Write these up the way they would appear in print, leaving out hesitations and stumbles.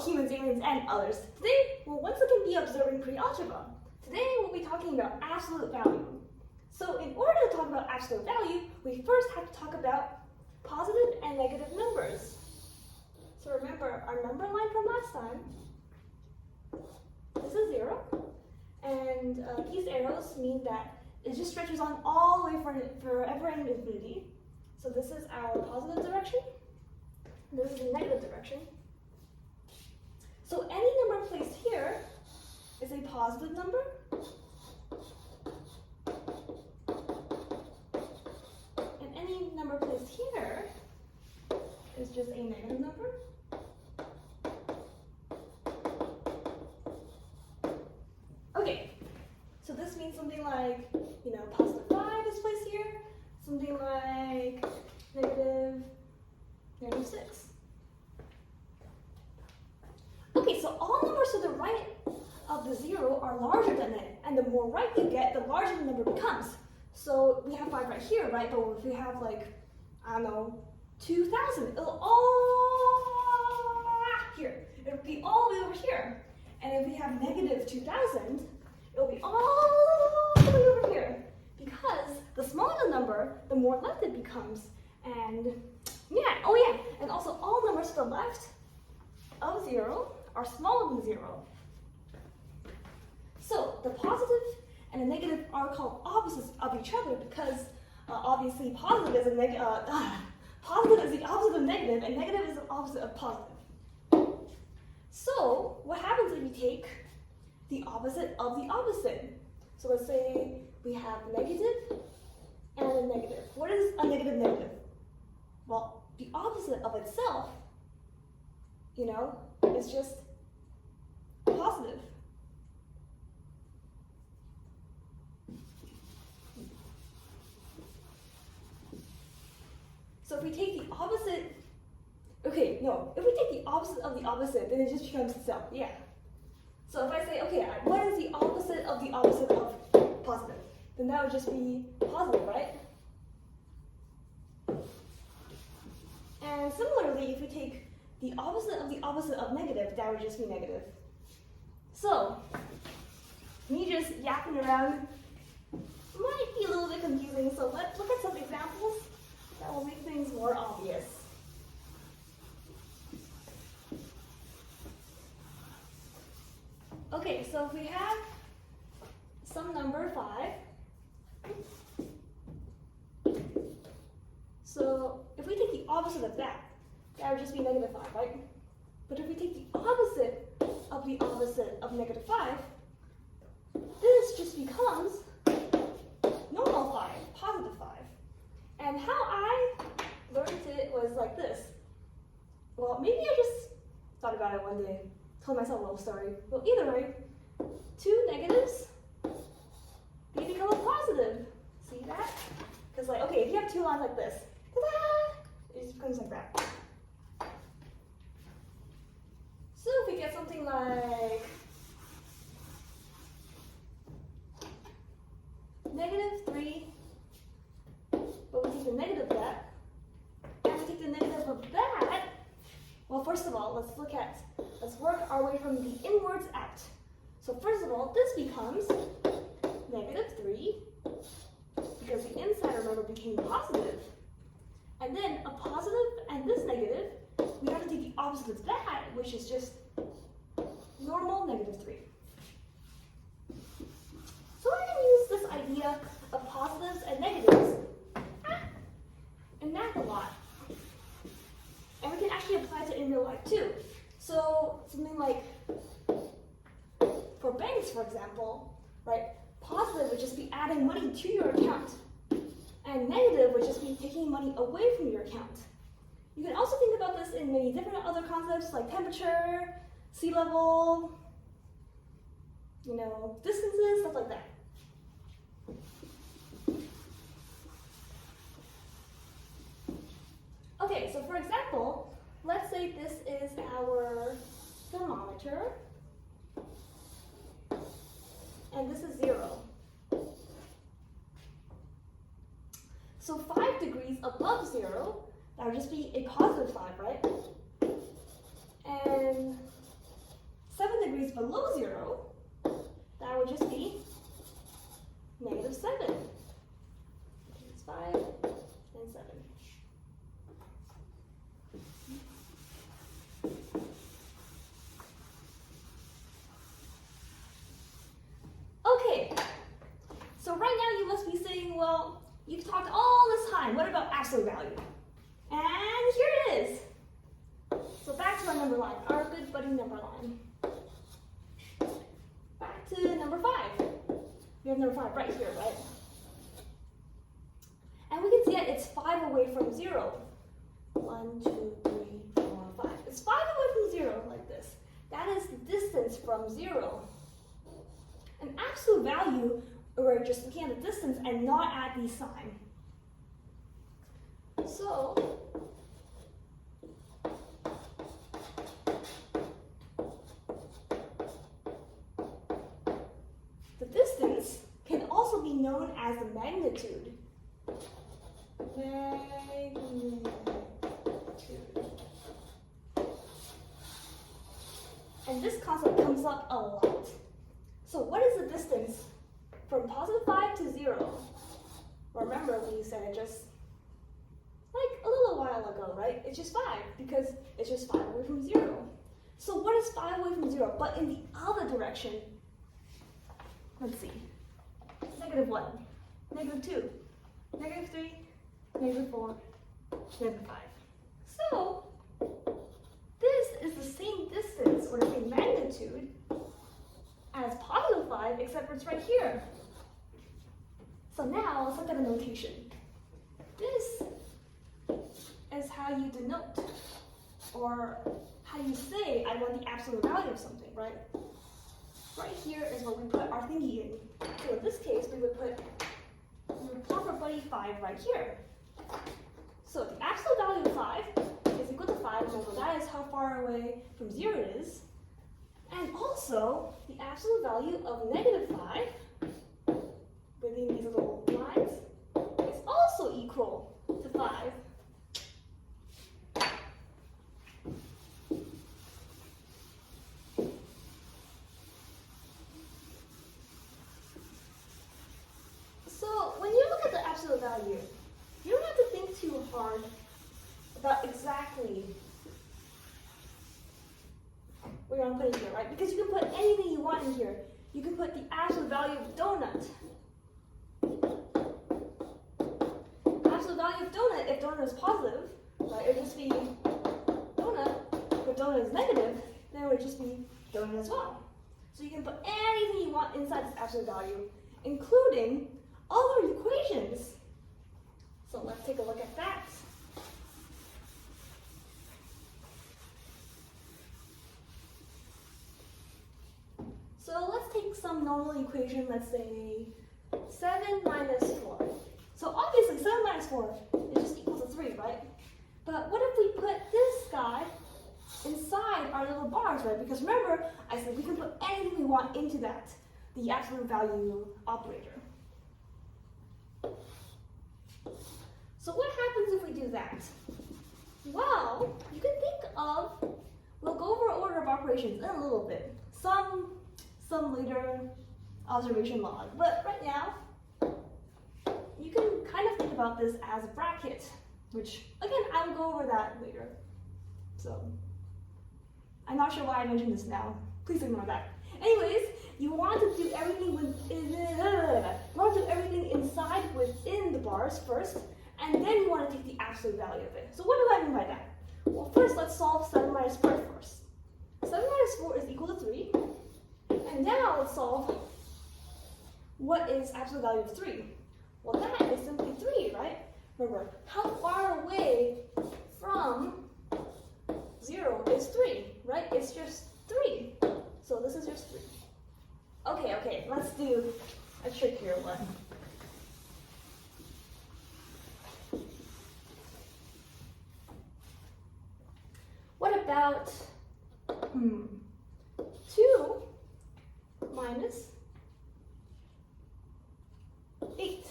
humans, aliens, and others. Today, we'll once again be observing pre-algebra. Today, we'll be talking about absolute value. So in order to talk about absolute value, we first have to talk about positive and negative numbers. So remember our number line from last time. This is 0, and these arrows mean that it just stretches on all the way forever and infinity. So this is our positive direction. This is the negative direction. So any number placed here is a positive number. And any number placed here is just a negative number. Okay, so this means something like, positive 5 is placed here, something like negative 6. Okay, so all numbers to the right of the 0 are larger than it, and the more right you get, the larger the number becomes. So we have 5 right here, right? But if we have 2,000, it'll all here. It'll be all the way over here. And if we have negative 2,000, it'll be all the way over here. Because the smaller the number, the more left it becomes. And and also all numbers to the left of 0 are smaller than 0. So the positive and the negative are called opposites of each other because obviously positive is positive is the opposite of negative, and negative is the opposite of positive. So what happens if you take the opposite of the opposite? So let's say we have negative and a negative. What is a negative negative? Well, the opposite of itself, is just positive. So if we take the opposite, if we take the opposite of the opposite, then it just becomes itself, yeah. So if I say, what is the opposite of positive? Then that would just be positive, right? And similarly, if we take the opposite of negative, that would just be negative. So, me just yapping around might be a little bit confusing, so let's look at some examples that will make things more obvious. Okay, so if we have some number 5, so if we take the opposite of that, that would just be negative 5, right? But if we take the opposite of negative 5, this just becomes normal 5, positive 5. And how I learned it was like this. Well, maybe I just thought about it one day, told myself a little story. Well, either way, 2 negatives, they become a positive. See that? Because if you have 2 lines like this, ta-da, it just becomes like that. So if we get something like negative 3, but we take the negative of that, and we take the negative of that, well, first of all, let's work our way from the inwards out. So first of all, this becomes negative 3, because the inside, remember, became positive. And then a positive and this negative, we have to take the opposite of that, which is just normal negative 3. So we're going to use this idea of positives and negatives in math a lot. And we can actually apply it in real life too. So something like, for banks, for example, right? Positive would just be adding money to your account. And negative would just be taking money away from your account. You can also think about this in many different other concepts like temperature, sea level, distances, stuff like that. Okay, so for example, let's say this is our thermometer, and this is 0. So 5 degrees above 0, that would just be a positive 5, right? And is below 0, that would just be negative 7. It's 5 and 7. Okay, so right now you must be saying, well, you've talked all this time, what about absolute value? And here it is. So back to our number line, our good buddy number line. Back to number 5. We have number 5 right here, right? And we can see that it's 5 away from 0. 1, 2, 3, 4, 5. It's 5 away from 0, like this. That is the distance from 0. An absolute value, we're just looking at the distance and not at the sign. So, the distance can also be known as the magnitude. Magnitude. And this concept comes up a lot. So what is the distance from positive 5 to 0? Remember we said it just like a little while ago, right? It's just 5 because it's just 5 away from 0. So what is 5 away from 0? But in the other direction, let's see. Negative 1, negative 2, negative 3, negative 4, negative 5. So this is the same distance or the same magnitude as positive 5, except for it's right here. So now let's look at the notation. This is how you denote, or how you say, I want the absolute value of something, right? Right here is where we put our thingy in. So in this case, we would plop our buddy 5 right here. So the absolute value of 5 is equal to 5. Remember, that is how far away from 0 it is. And also, the absolute value of negative 5, within these little lines, is also equal to 5. So, when you look at the absolute value, you don't have to think too hard about exactly what you want to put in here, right? Because you can put anything you want in here. You can put the absolute value of donut. Absolute value of donut, if donut is positive, right, it would just be donut. If donut is negative, then it would just be donut as well. So you can put anything you want inside this absolute value, including other equations. So let's take a look at that. So let's take some normal equation, let's say 7 minus 4. So obviously 7 minus 4 is just equal to 3, right? But what if we put this guy inside our little bars, right? Because remember, I said we can put anything we want into that, the absolute value operator. So what happens if we do that? Well, you can think of, we'll go over order of operations in a little bit. Some later observation log. But right now, you can kind of think about this as a bracket, which, again, I will go over that later. So, I'm not sure why I mentioned this now. Please ignore that. Anyways, you want to do everything inside within the bars first, and then you want to take the absolute value of it. So what do I mean by that? Well, first, let's solve 7 minus 4 first. 7 minus 4 is equal to 3. And now let's solve what is absolute value of 3. Well, that is simply 3, right? Remember, how far away from 0 is 3, right? It's just 3. So this is just 3. Okay, let's do a trickier one. What about 2 minus 8?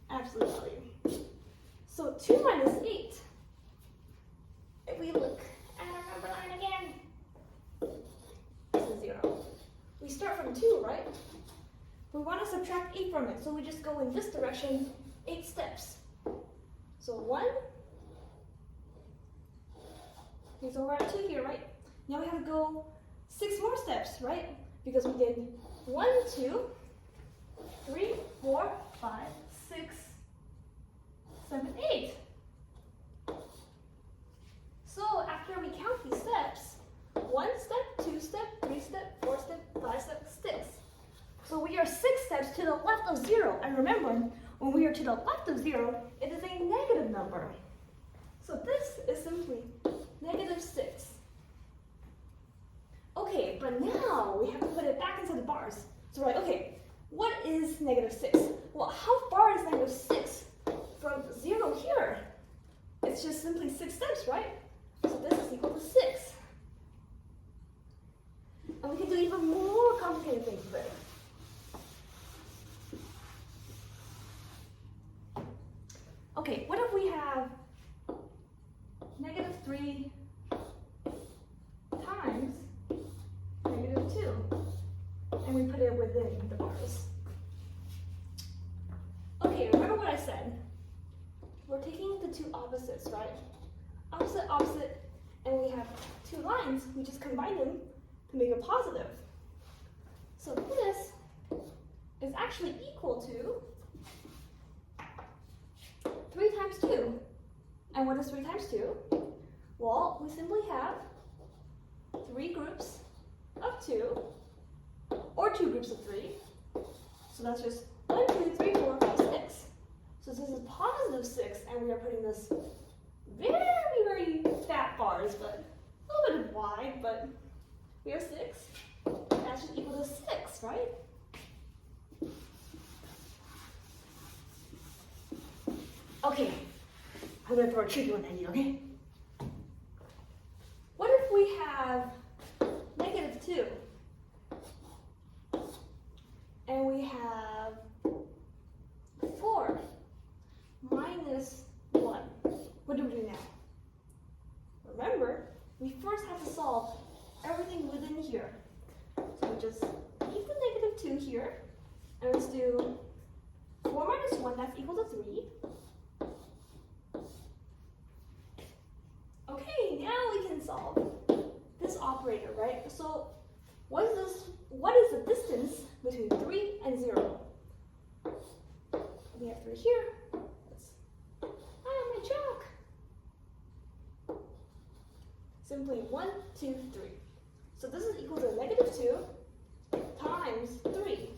Absolute value. So 2 minus 8, if we look at our number line again, we want to subtract 8 from it, so we just go in this direction 8 steps. So 1, okay, so we're at 2 here, right? Now we have to go 6 more steps, right? Because we did 1, 2, 3, 4, 5, 6, 7, 8. So after we count these steps, 1 step, 2 step, 3 step, 4 step, 5 step, 6. So we are 6 steps to the left of 0. And remember, when we are to the left of 0, it is a negative number. So this is simply negative 6. Okay, but now we have to put it back into the bars. So we're like, okay, what is negative 6? Well, how far is negative 6 from 0 here? It's just simply 6 steps, right? So this is equal to 6. And we can do even more complicated things with it. Okay, what if we have negative 3 times negative 2, and we put it within the bars? Okay, remember what I said? We're taking the two opposites, right? Opposite, opposite, and we have 2 lines. We just combine them to make a positive. So this is actually equal to 3 times 2. And what is 3 times 2? Well, we simply have 3 groups of 2, or 2 groups of 3. So that's just 1, 2, 3, 4, 5, 6. So this is positive 6, and we are putting this very, very fat bars, but a little bit wide, but we have 6. That's just equal to 6, right? Okay, I'm going to throw a tricky one at you, okay? What if we have negative 2, and we have 4 minus 1? What do we do now? Remember, we first have to solve everything within here. So we just leave the negative 2 here, and let's do 4 minus 1, that's equal to 3. Okay, now we can solve this operator, right? So what is the distance between 3 and 0? We have 3 here. My chalk. Simply 1, 2, 3. So this is equal to negative 2 times 3.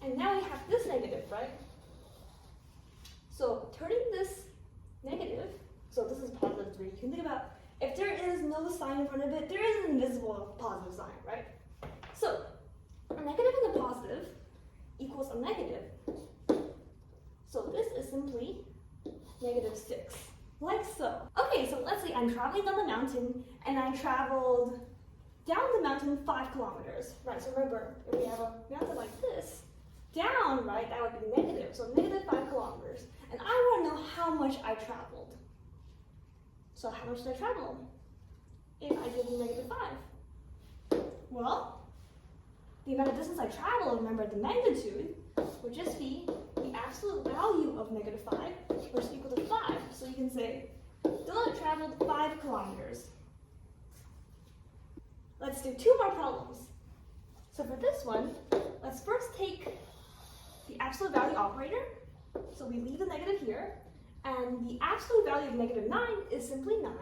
And now we have this negative, right? So turning this negative, so this is positive 3. You can think about, if there is no sign in front of it, there is an invisible positive sign, right? So a negative and a positive equals a negative. So this is simply negative 6, like so. Okay, so let's say I'm traveling down the mountain, and I traveled down the mountain 5 kilometers, right? So remember, if we have a mountain like this, down, right, that would be negative, so negative 5 kilometers. And I want to know how much I traveled. So how much did I travel if I give you negative 5? Well, the amount of distance I traveled, remember the magnitude, would just be the absolute value of negative 5, which is equal to 5. So you can say, Dylan traveled 5 kilometers. Let's do 2 more problems. So for this one, let's first take the absolute value operator. So we leave the negative here, and the absolute value of negative 9 is simply 9.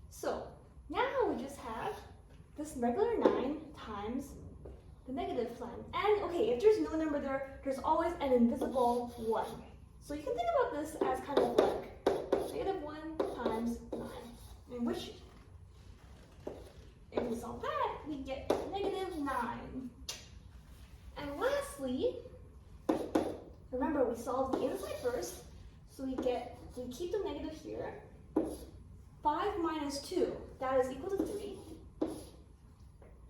So now we just have this regular 9 times the negative sign. And okay, if there's no number there, there's always an invisible 1. So you can think about this as kind of like negative 1 times 9, in which, if we solve that, we get negative 9. And lastly, remember we solve the inside first, so we keep the negative here. 5 minus 2, that is equal to 3.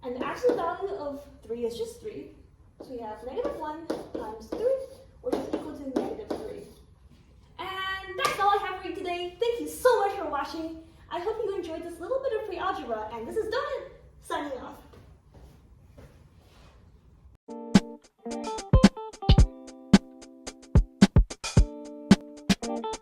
And the absolute value of 3 is just 3. So we have negative 1 times 3, which is equal to negative 3. And that's all I have for you today. Thank you so much for watching. I hope you enjoyed this little bit of pre-algebra, and this is Donut signing off. 5.